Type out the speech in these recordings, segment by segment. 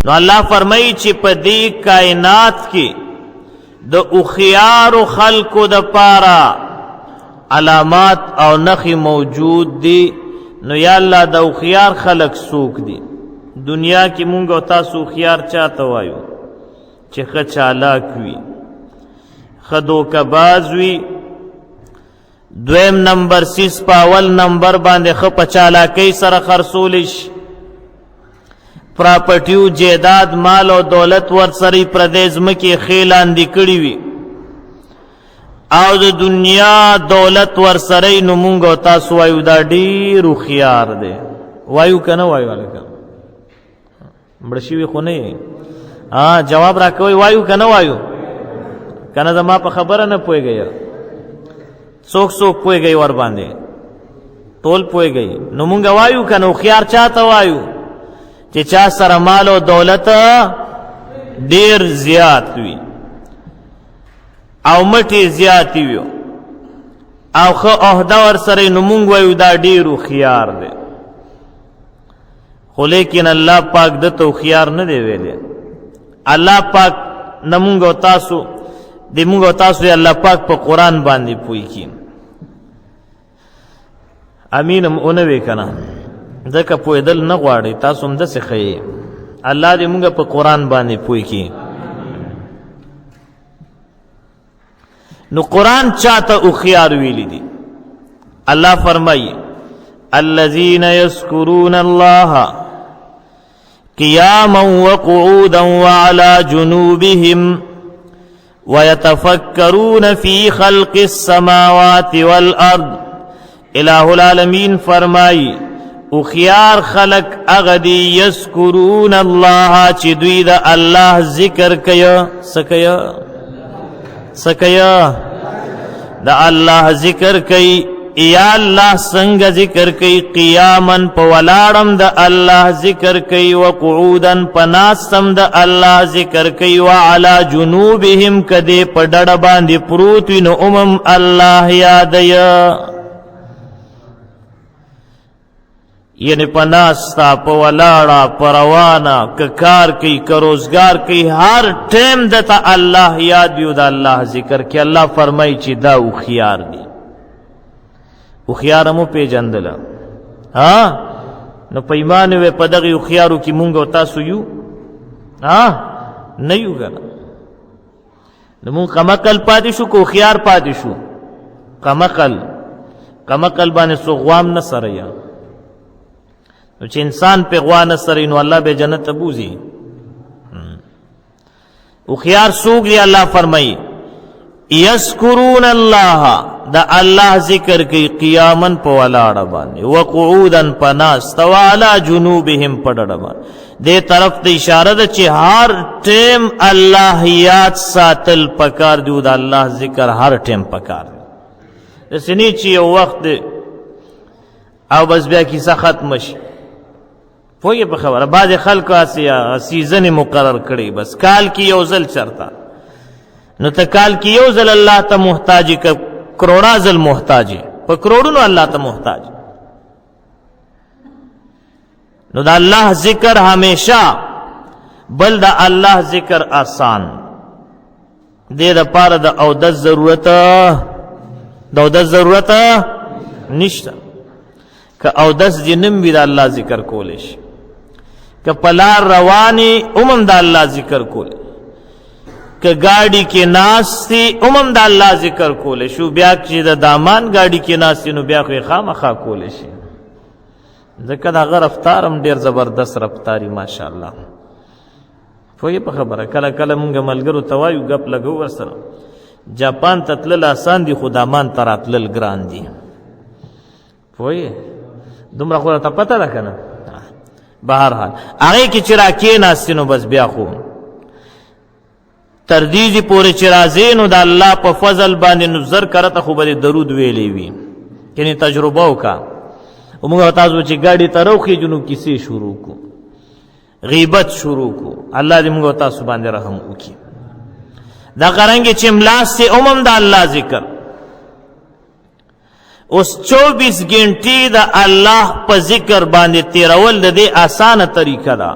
نو الله فرمایي چې په دې کائنات کې د اوخیارو خلقو د پاره علامات او نخي موجود دي. نو یا الله د اوخیار خلق څوک دي؟ دنیا کې مونږ او تاسو اوخیار چاته وایو چې ښه چالاک وي، ښه دوکه‌باز وي. دویم نمبر 6 په اول نمبر باندې ښه په چالاکۍ سره خرڅولی شي، پراپرټیو جیداد مال او دولت ورسره پردې ځمکې ښې لاندې کړي وي او د دنیا دولت ورسره. نو مونږ او تاسو وایو دا ډېر هوښیار دی. وایو که نه وایو؟ هلکه مړه شوي خو نه یې؟ جواب را کوئ، وایو که نه وایو؟ که نه زما په خبره نه پوهېږئ؟ څوک څوک پوهېږئ ور باندې؟ ټول پوهېږئ. نو مونږ وایو که نه هوښیار چاته وایو؟ چې چا سره مال او دولت ډېر زیات وي او مټې زیاتې وي او ښه عہده ورسره. نو مونږ وایو دا ډېر هوښیار دی. خو لیکن الله پاک دته هوښیار نه دی ویلی. الله پاک نه مونږ او تاسو د مونږ او تاسو یې الله پاک په قرآن باندې پوی کړي. امین هم ونه وی که نه؟ ځکه پوهېدل نه غواړئ، تاسو هم داسې ښیئ. الله دې مونږ په قرآن باندې پوی کړي. نو قرآن چاته هوښیار ویلی دي؟ الله فرمایي الذين يذكرون الله قياما وقعودا وعلى جنوبهم ويتفكرون في خلق السماوات والأرض. الہ العالمین فرمائی اخیار خلق اغدی یذکرون اللہ چی دوی دا اللہ ذکر کیا سکیا دا اللہ ذکر کئی یا اللہ سنگ ذکر کئی قیامن پا ولارم دا اللہ ذکر کئی وقعودن پا ناستم دا اللہ ذکر کئی وعلا جنوبهم کدے پا ڈڑبان دی پروتوین امم اللہ یادیا یعنی پا ناستا پا ولاڑا پا روانا کار کئی کروزگار کئی ہر ٹیم دتا اللہ یاد بیو دا اللہ ذکر کی. اللہ فرمائی چی دا اخیار دی. اخیارمو پی جندلا نو پیمانوے پا دغی اخیارو کی مونگا و تاسو یو نیو گنا نو مونگ کمکل پاتی شو کو اخیار پاتی شو کمکل بانے سو غوام نصر یا نو چه انسان پہ غوا نصر نو اللہ بے جنت بوزی. اخیار سوگ لی اللہ فرمائی یذکرون اللہ دا اللہ ذکر کی قیامن پا ولاڑا بانے وقعودن پا ناست وعلا جنوبهم پا ڈڑا بانے دے طرف دا اشارہ دا چی ہر ٹیم اللہ یاد ساتل پکار دیو دا اللہ ذکر ہر ٹیم پکار دیو سنی چی وقت او بس بیا کیسا ختم شي پوهیږئ په خبره بعضې خلکو هسې سیزنې مقرر کړي بس کال کې یو ځل چرته نو ته کال کې یو ځل الله ته محتاج که کروڑا ځل محتاج په کروڑونو الله ته محتاج نو دا الله ذکر همیشه بل دا الله ذکر آسان دې دپاره د اودس ضرورت نشته که اودس جنم وی دا اللہ ذکر کولش که پلار روانی امم دا اللہ ذکر کولش که گاڑی کے ناستی امم دا اللہ ذکر کولشو بیا چی دا دامان گاڑی کے ناستی نو بیا خوی خام خوا کولشی ذکر دا غر رفتارم دیر زبردست رفتاری ماشاءاللہ فوی پا خبره کلا کلا منگا ملگرو توایو گپ لگو ورسر جاپان تطلل آسان دی خودامان تراتلل گران دی فوی دومره خو ته پته ده کنه بهر حال هغه کې چې راکېناستې نو بس بیا خو تر دې پورې چې راځې نو د الله په فضل باندې نو زر کرته خو به درود ویلی وي یعنی تجربه وکړه موږ تاسو چې ګاډي ته راوخېږو نو کیسې شروع کو غیبت شروع کو الله دې موږ تاسو باندې رحم وکړي دا قرانګي چې ملاستې امم د الله ذکر اس 24 گھنٹی دا اللہ پا ذکر باندے تیرول دا دے آسان طریقہ دا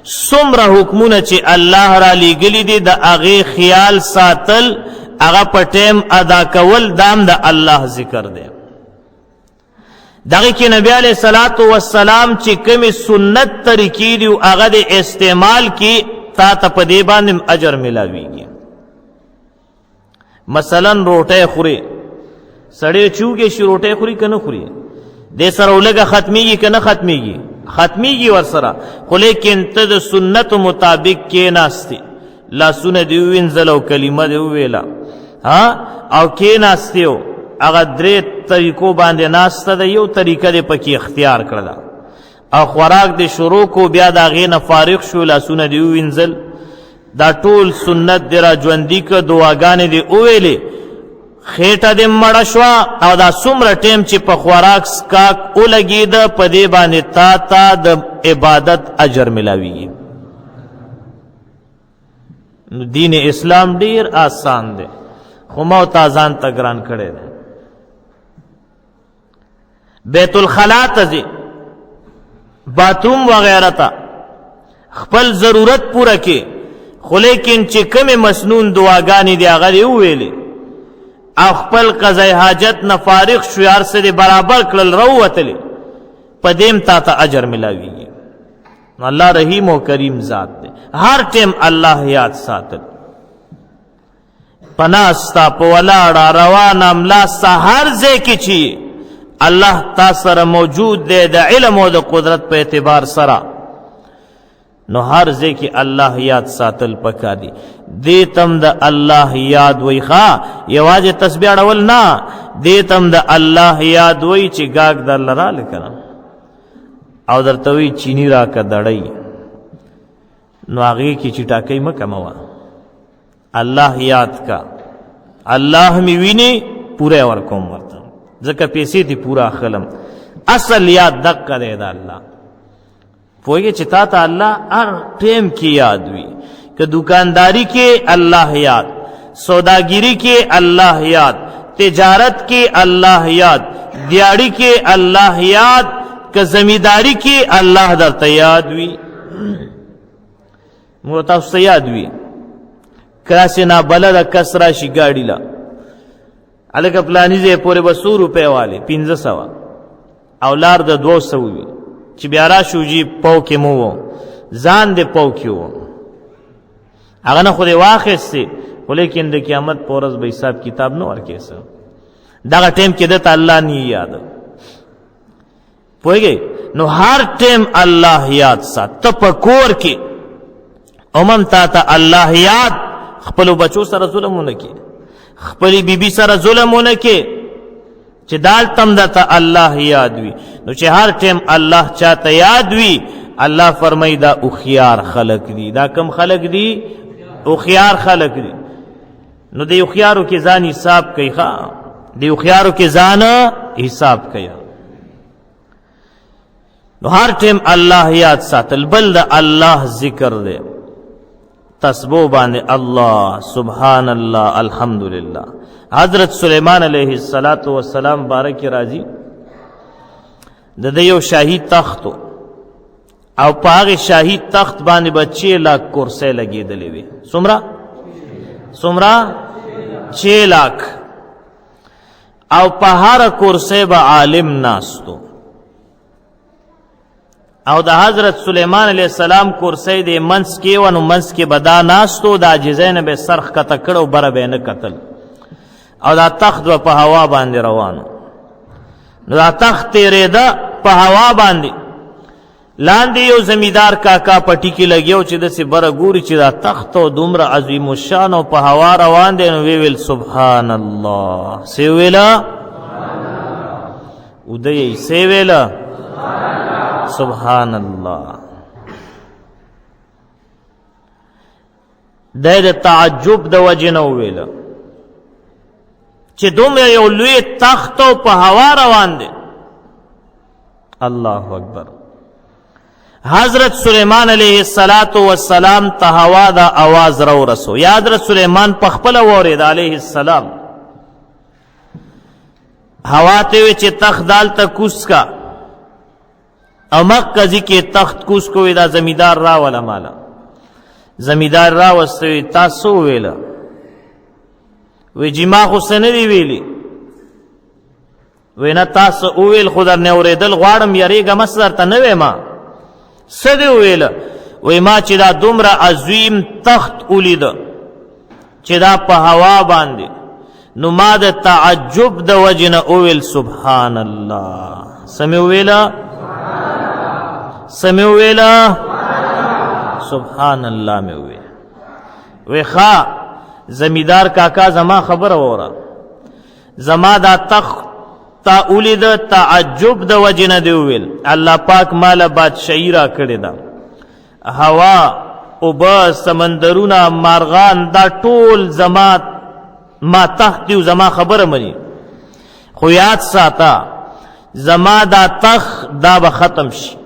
څومره حکمونه چې الله را لیږلي دي د هغې خیال ساتل هغه په ټیم ادا کول دام د الله ذکر دی دغه کې نبی علیه الصلاة والسلام چې کومې سنت طریقې دي هغه د استعمال کې تا ته په دې باندې اجر ملاویږي مثلا روټۍ خوري سړی چوکې شي روټۍ خوري که نه خوري دې سره ولږه ختمیږي که نه ختمیږي ختمیږي ورسره خو لیکن ته د سنتو مطابق کېناستې لاسونه دې ووینځل او کلمه دې وویله او کېناستې او هغه درې طریقو باندې ناسته ده یو طریقه دې پکې اختیار کړله او خوراک دې شروع کو بیا د هغې نه فارغ شو لاسونه دې ووینځل دا ټول سنت دې را ژوندي که دعاګانې دې وویلې خېټه دې مړه شوه او دا څومره ټیم چې په خوراک سکاک ولګېده په دې باندې تا ته د عبادت اجر ملاویږي نو دین اسلام ډیر آسان دی خو ما تا ځان ته ګران کړی دی بیت الخلا ته ځې باتروم وغیره ته خپل ضرورت پوره کې خو لیکن چې کومې مسنون دعاګانې دي هغه دې وویلې او خپل قضای حاجت نه فارغ شو هر څه دې برابر کړل راووتلې په دې تا ته اجر ملاویږي الله رحیم و کریم ذات دی هر ټیم الله یاد ساتل پناستا په ولاړه روانه ملاسته هر ځای کې چې الله تا سره موجود دی د علم او د قدرت په اعتبار سره نو هر ځای کې الله یاد ساتل پکار دي دې تم د الله یاد وی ښه یوازې تسبیح اړول نه دې تم د الله یاد وی چې ګاګ درله راله کنه او درته وی چینی راکه دړی نو هغې کې چټاکۍ مه کموه الله یاد کا الله می ویني پوره ورکوم ورته ځکه پیسې دې پوره اخلم اصل یاد دقه دی د الله پوهېږې چې تا ته الله هر ټیم کې یاد وي که دکانداری کې الله یاد سوداګیری کې الله یاد تجارت کې الله یاد دیاړي کې الله یاد که زمینداری کې الله درته یاد وي مو تاسو ته یاد وي کراسې نابلده کس راشي ګاډي له هلکه پلاني ځای پورې به 100 روپۍ والې 1500 او لار د 200 وي چې بیا راشو جي پاو کې مو و ځان دې پاو کې و هغه نه خو دې واخیستې خو لیکن د قیامت په ورځ به حساب کتاب نه ورکې څه دغه ټیم کې دته الله نه یاد پوهېږې نو هر ټیم الله یاد سات ته په کور کې عموم تا ته الله یاد خپلو بچو سره ظلم ونه کې خپلې بیبي سره ظلم ونه کې چې دالتم درته الله یاد وي نو چې هر ټیم الله چاته یاد وي الله فرمایي دا هوښیار خلق دي دا کم خلق دي هوښیار خلق دي نو د هوښیارو کې ځان حساب کوي ښه د هوښیارو کې ځان حساب کوي نو هر ټیم الله یاد ساتل بل د الله ذکر دی تسبو باندې الله سبحان الله الحمدلله حضرت سلیمان علیہ السلام بارک راضی د یو شاهی تخت او په هغه شاهی تخت باندې به 6 لاکھ کرسۍ لګېدلې وي څومره 6 لاکھ او په هر کرسۍ به عالم ناستو او د حضرت سلیمان علیہ السلام کرسۍ د منځ کې و نو منځ کې به دا ناستو د عاجزۍ نه به سر ښکته کړ او بره به یې نه کتل او دا تخت به په هوا باندې روانو نو دا تخت تیرېده په هوا باندې لاندې یو زمیندار کاکا پټي کې لګیو چې داسې بره ګوري چې دا تخت او دومره عظیم الشان او په هوا روان دی نو ویل سبحان الله څه ویله ودی څه ویله سبحان الله د تعجب د وجې نه وویله چې دومره یو لوی تخت په هوا روان دی الله اکبر حضرت سلیمان علیہ السلام ته هوا دا आवाज را ورسو یا حضرت سلیمان په خپل وورید علیہ السلام هوا ته چې تخت دال ته کوس کا امکه کې تخت کوس کوی دا زمیدار راوله مالا زمیدار راوستوی تاسو ویله وی جی ما خو څه نه دي ویلي وی نه تاسو وویل خو درنه اورېدل غواړم یریږه مس درته نه ویما څه دې وویله وی ما چې دا دومره عظیم تخت ولیده چې دا په هوا باندې نو ما د تعجب د وجې نه وویل سبحان الله څه مې وویله څه مې وویله سبحان الله مې وویل وی ښه زمیدار کاکا زما خبره وره زما دا تخت تا اولید تعجب د وجې نه دی وویل الله پاک ماله بادشاهي را کړې ده هوا اوبه سمندرونه مارغان دا ټول زما ما تخت دی زما خبره مني خو یاد ساته زما دا تخت دا به ختم شي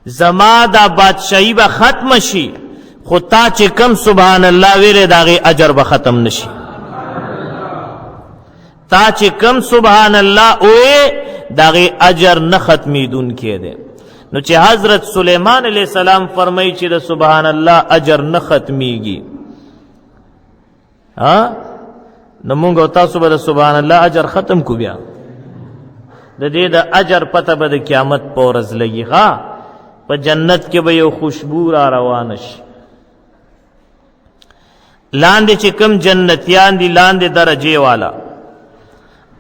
زما دا بادشاهي به ختم شي خو تا چې کم سبحان الله ویره داغه اجر به ختم نشي تا چې کم سبحان الله اوه داغه اجر نه ختمیدون کېده نو چې حضرت سلیمان علیہ السلام فرمایي چې د سبحان الله اجر نه ختمیږي ها نو موږ تاسو به د سبحان الله اجر ختم کو بیا د دې د اجر پته به د قیامت په ورځ لګي ها په جنت کې به یو خوشبو را روان شي لاندې چې کم جنتیان دي لاندې درجه والا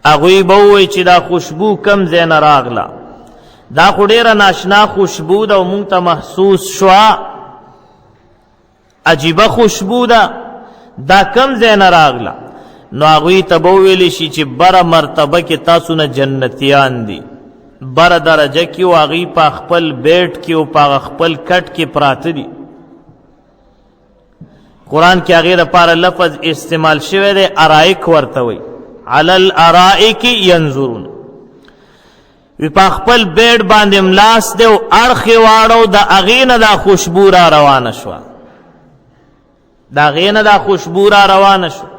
هغوی به ووایي چې دا خوشبو کم ځای نه راغله دا خو ډېره ناشنا خوشبو ده او مونږ ته محسوس شوه عجیبه خوشبو ده دا کم ځای نه راغله نو هغوی ته به وویلی شي چې بره مرتبه کې تاسو نه جنتیان دي بره درجه کې و هغوی په خپل بیټ کې او په خپل کټ کې پراته دي قرآن کې هغې دپاره لفظ استعمال شوی دی ارائک ورته وی علی الارائک ینظرون وی په خپل بیډ باندې ملاس دی او اړخ یې واړو د هغې نه دا خوشبو را روانه شوه د هغې نه دا خوشبو را روانه شوه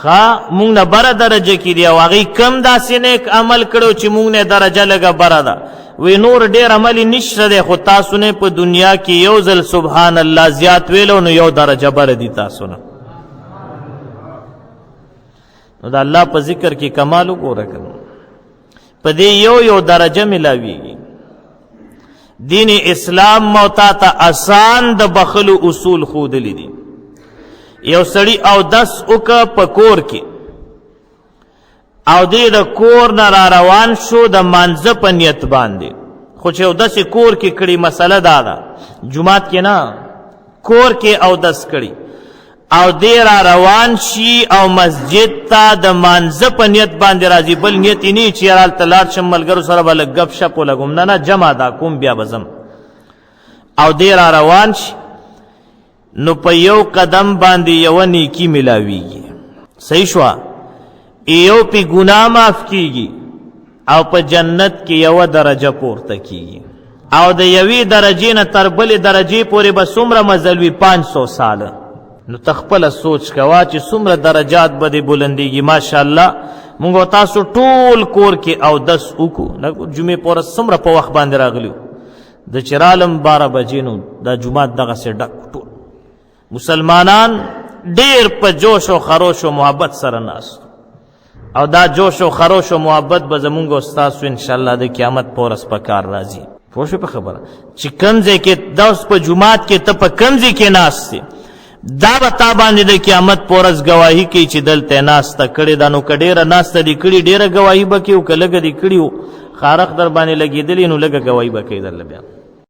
ښه مونږ نه بره درجه کې دي او هغې کم داسې نیک عمل کړی چې مونږ نه درجه لږه بره ده وی نور ډېر عملي نشته دی خو تاسو نه په دنیا کې یو ځل سبحان الله زیات ویلو نو یو درجه بره دي تاسو نه نو د الله په ذکر کې کمال وګوره کنه په دې یو درجه ملاویږي دین اسلام موتا ته آسان د بخلو اصول ښودلی دي یو سړی او دس وکه په کور کې او دې د کور نه را روان شو د مانځه په نیت باندې خو چې او دسې کور کې کړي مسله دا ده جومات کې نه کور کې او دس کړي او دې را روان شي او مسجد ته د مانځه په نیت باندې راځي بل نیت یې نه چې هلته لاړ شم ملګرو سره به لږ ګپ شپ ولګوم نه جمع دا کوم بیا به ځم او دې را روان شي نو په یو قدم باندې یوه نیکي ملاویږي صحیح شوه یو پی گناه معاف کیږي او په جنت کې یوه درجه پورته کیږي او د یوې درجې نه تر بلې درجې پورې به څومره مزل وي 500 ساله نو تخپله سوچ کوه چې څومره درجات به دې بلندېږي ماشاءالله مونږ تاسو ټول کور کې او دس وکړو جمعې په ورځ څومره په وخت باندې راغلي د چې رالم 12 بجې نو دا جومات دغسې ډک ټول مسلمانان ډېر په جوش او خروش او محبت سره ناست او دا جوش او خروش او محبت به زمونږ او ستاسو انشاءالله د قیامت په ورځ په کار راځي پوه شوې په خبره چې کوم ځای کې دا اوس په جومات کې ته په کوم ځای کې ناست یې دا به تا باندې د قیامت په ورځ ګواهي کوي چې دلته ناسته کړې ده نو که ډېره ناسته دې کړي ډېره ګواهي به کوي او که لږه دې کړي خارق در باندې لګېدلي نو لږه ګواهي به کوي درله بیا